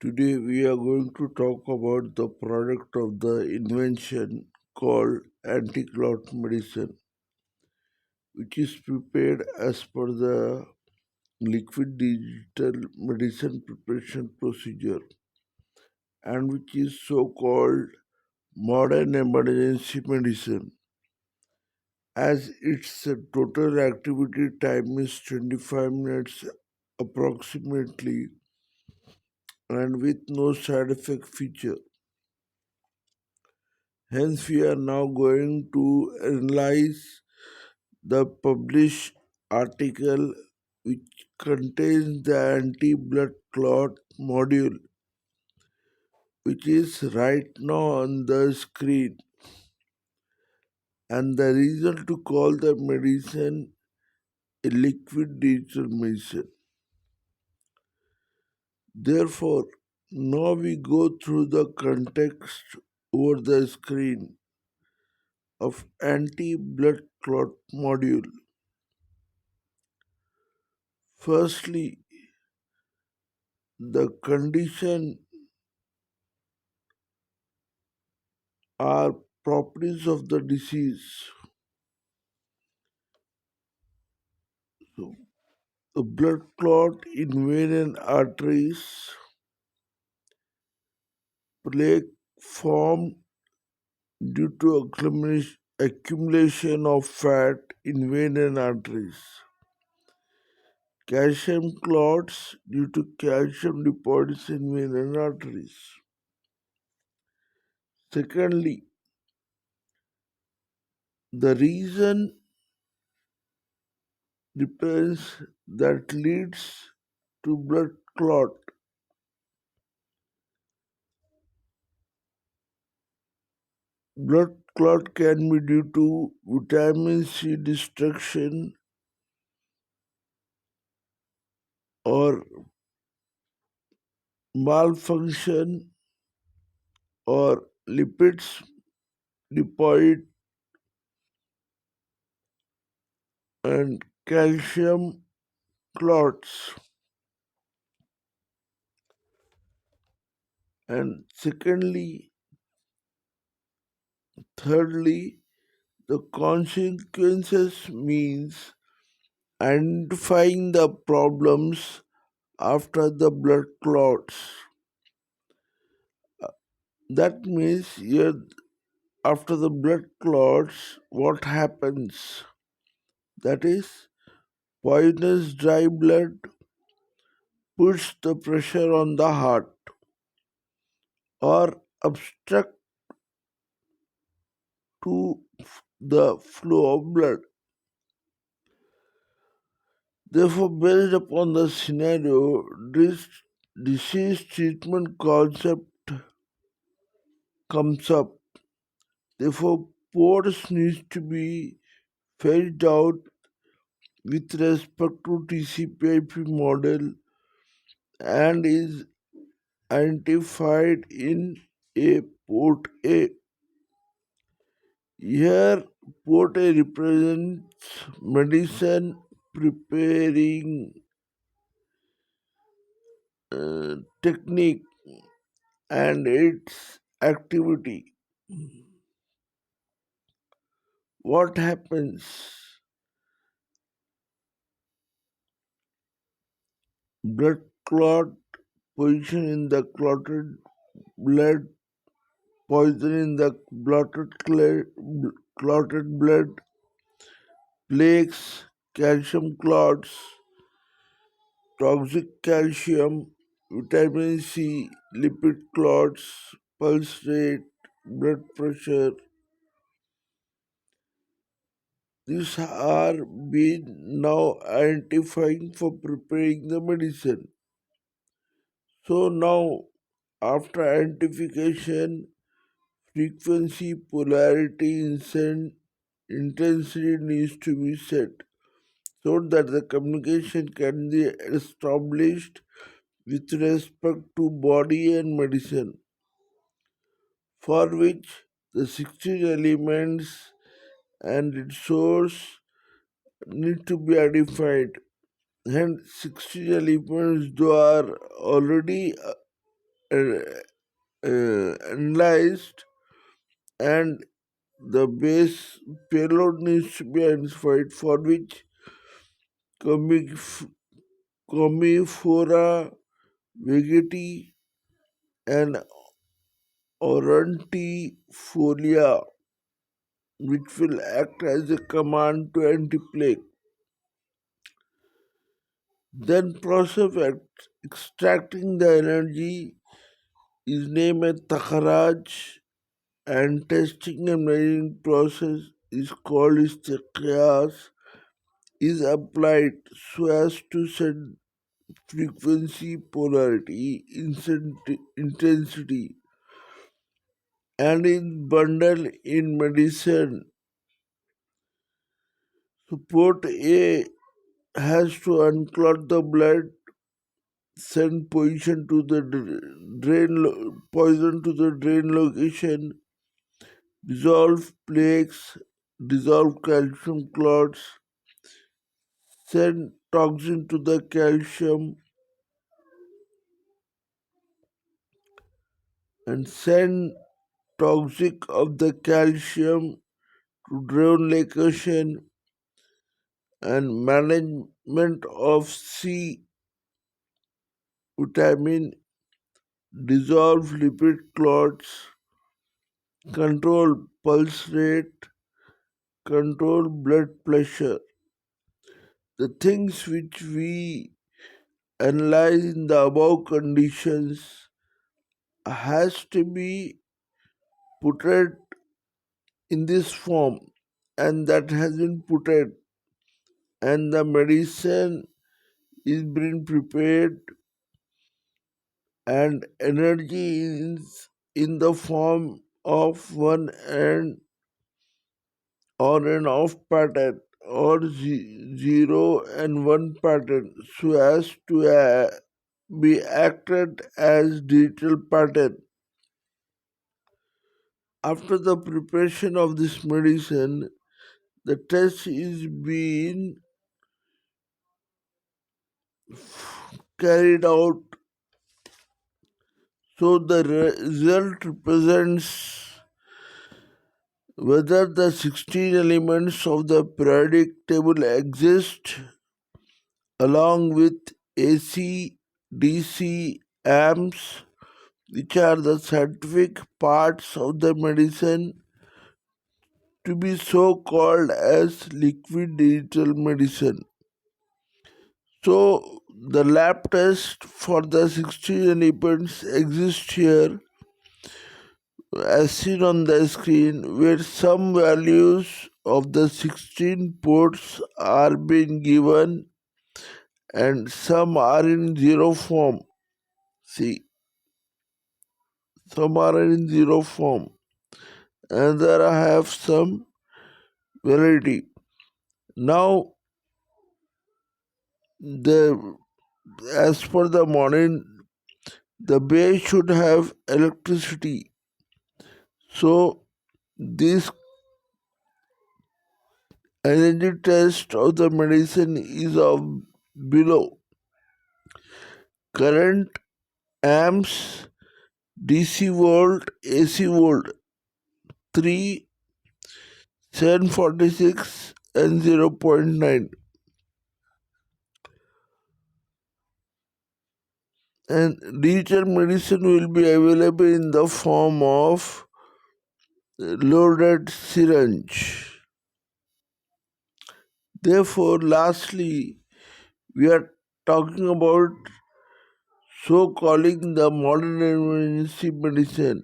Today we are going to talk about the product of the invention called anti-clot medicine, which is prepared as per the liquid digital medicine preparation procedure and which is so-called modern emergency medicine as its total activity time is 25 minutes approximately and with no side effect feature. Hence, we are now going to analyze the published article which contains the anti blood clot module, which is right now on the screen. And the reason to call the medicine a liquid digital medicine. Therefore, now we go through the context over the screen of anti blood clot module. Firstly, the condition are properties of the disease. So, the blood clot in vein and arteries, plaque formed due to accumulation of fat in vein and arteries, calcium clots due to calcium deposits in vein and arteries. Secondly, the reason depends that leads to blood clot. Blood clot can be due to vitamin C destruction or malfunction or lipids deposit and calcium clots. And thirdly, the consequences means identifying the problems after the blood clots. That means here after the blood clots, what happens? That is, poisonous dry blood puts the pressure on the heart or obstruct to the flow of blood. Therefore, based upon the scenario, this disease treatment concept comes up. Therefore, pores needs to be phased out with respect to TCP/IP model and is identified in a port A. Here, port A represents medicine preparing technique and its activity. What happens? Blood clot, position in the clotted blood, poison in the clotted blood, plaques, calcium clots, toxic calcium, vitamin C, lipid clots, pulse rate, blood pressure. These are being now identifying for preparing the medicine. So now, after identification, frequency, polarity, intensity needs to be set so that the communication can be established with respect to body and medicine, for which the 16 elements and its source need to be identified. Hence, 16 elements though are already analyzed, and the base payload needs to be identified, for which comif- Comifora vegetae and Aurantifolia, which will act as a command to anti-plague. Then process of extracting the energy is named as takharaj, and testing and measuring process is called as qiyas, is applied so as to set frequency, polarity, intensity, and in bundle in medicine. Support A has to unclot the blood, send poison to the poison to the drain location, dissolve plaques, dissolve calcium clots, send toxin to the calcium, and send toxic of the calcium to drain location, and management of C vitamin, dissolve lipid clots, control pulse rate, control blood pressure. The things which we analyze in the above conditions has to be put in this form, and that has been put, and the medicine is being prepared, and energy is in the form of one and or an off pattern, or zero and one pattern, so as to be acted as digital pattern. After the preparation of this medicine, the test is being carried out, so the result represents whether the 16 elements of the periodic table exist, along with AC, DC, amps, which are the scientific parts of the medicine, to be so called as liquid digital medicine. So the lab test for the 16 elements exist here as seen on the screen, where some values of the 16 ports are being given and some are in zero form. See, some are in zero form and there I have some validity. Now, the as per the modern, the base should have electricity. So this energy test of the medicine is of below: current, amps, DC volt, AC volt, 3, 746 and 0.9. And digital medicine will be available in the form of loaded syringe. Therefore, lastly, we are talking about so calling the modern emergency medicine.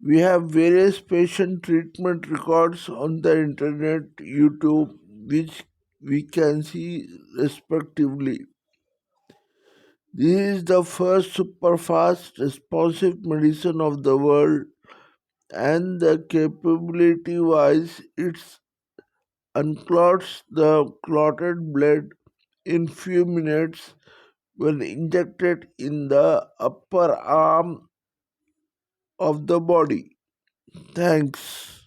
We have various patient treatment records on the internet, YouTube, which we can see respectively. This is the first super fast responsive medicine of the world, and the capability wise, it unclots the clotted blood in few minutes when injected in the upper arm of the body. Thanks.